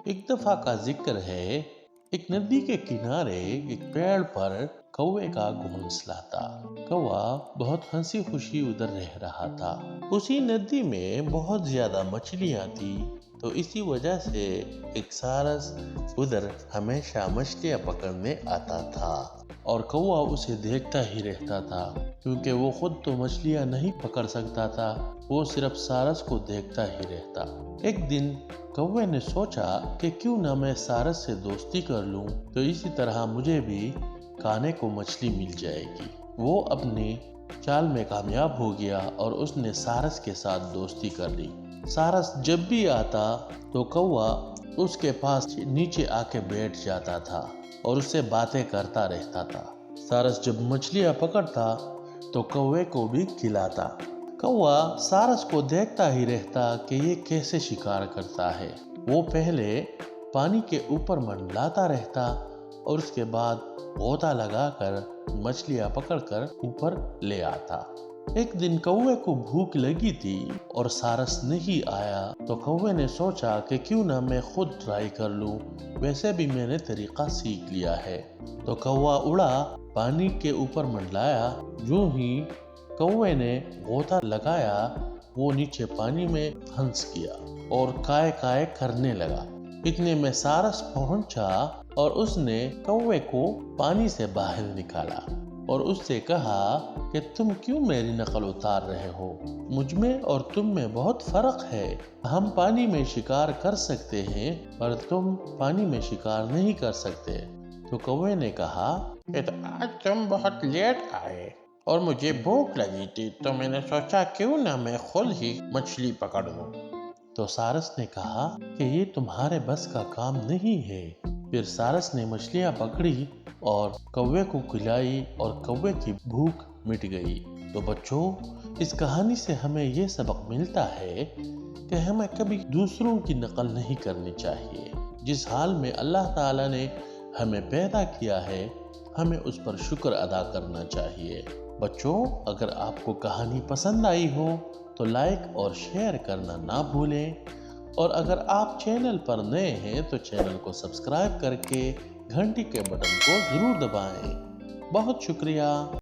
एक दफा का जिक्र है, एक नदी के किनारे एक पेड़ पर कौवे का घोंसला था। कौवा बहुत हंसी खुशी उधर रह रहा था। उसी नदी में बहुत ज्यादा मछलियां थी, तो इसी वजह से एक सारस उधर हमेशा मछलियां पकड़ने आता था और कौवा उसे देखता ही रहता था, क्योंकि वो खुद तो मछलियां नहीं पकड़ सकता था, वो सिर्फ सारस को देखता ही रहता। एक दिन कौवे ने सोचा कि क्यों ना मैं सारस से दोस्ती कर लूं, तो इसी तरह मुझे भी खाने को मछली मिल जाएगी। वो अपनी चाल में कामयाब हो गया और उसने सारस के साथ दोस्ती कर ली। सारस जब भी आता तो कौवा उसके पास नीचे आके बैठ जाता था और उससे बातें करता रहता था। सारस जब मछलियां पकड़ता तो कौवे को भी खिलाता। कौवा सारस को देखता ही रहता कि ये कैसे शिकार करता है। वो पहले पानी के ऊपर मंडलाता रहता और उसके बाद गोता लगाकर मछलियां पकड़कर ऊपर ले आता। एक दिन कौवे को भूख लगी थी और सारस नहीं आया, तो कौवे ने सोचा कि क्यों ना मैं खुद ट्राई कर लूं, वैसे भी मैंने तरीका सीख लिया है। तो कौवा उड़ा, पानी के ऊपर मंडलाया। यूं ही कौवे ने गोता लगाया, वो नीचे पानी में हंस किया और काय काय करने लगा। इतने में सारस पहुंचा और उसने कौवे को पानी से बाहर निकाला और उससे कहा कि तुम क्यों मेरी नकल उतार रहे हो? मुझ में और तुम में बहुत फर्क है। हम पानी में शिकार कर सकते हैं, पर तुम पानी में शिकार नहीं कर सकते। तो कौवे ने कहा कि तो आज तुम बहुत लेट आए और मुझे भूख लगी थी, तो मैंने सोचा क्यों ना मैं खुद ही मछली पकड़ लूं। तो सारस ने कहा कि ये तुम्हारे बस का काम नहीं है। फिर सारस ने मछलियां पकड़ी और कौवे को खिलाई और कौवे की भूख मिट गई। तो बच्चों, इस कहानी से हमें ये सबक मिलता है कि हमें कभी दूसरों की नकल नहीं करनी चाहिए। जिस हाल में अल्लाह ताला ने हमें पैदा किया है, हमें उस पर शुक्र अदा करना चाहिए। बच्चों, अगर आपको कहानी पसंद आई हो तो लाइक और शेयर करना ना भूलें, और अगर आप चैनल पर नए हैं तो चैनल को सब्सक्राइब करके घंटी के बटन को जरूर दबाएं। बहुत शुक्रिया।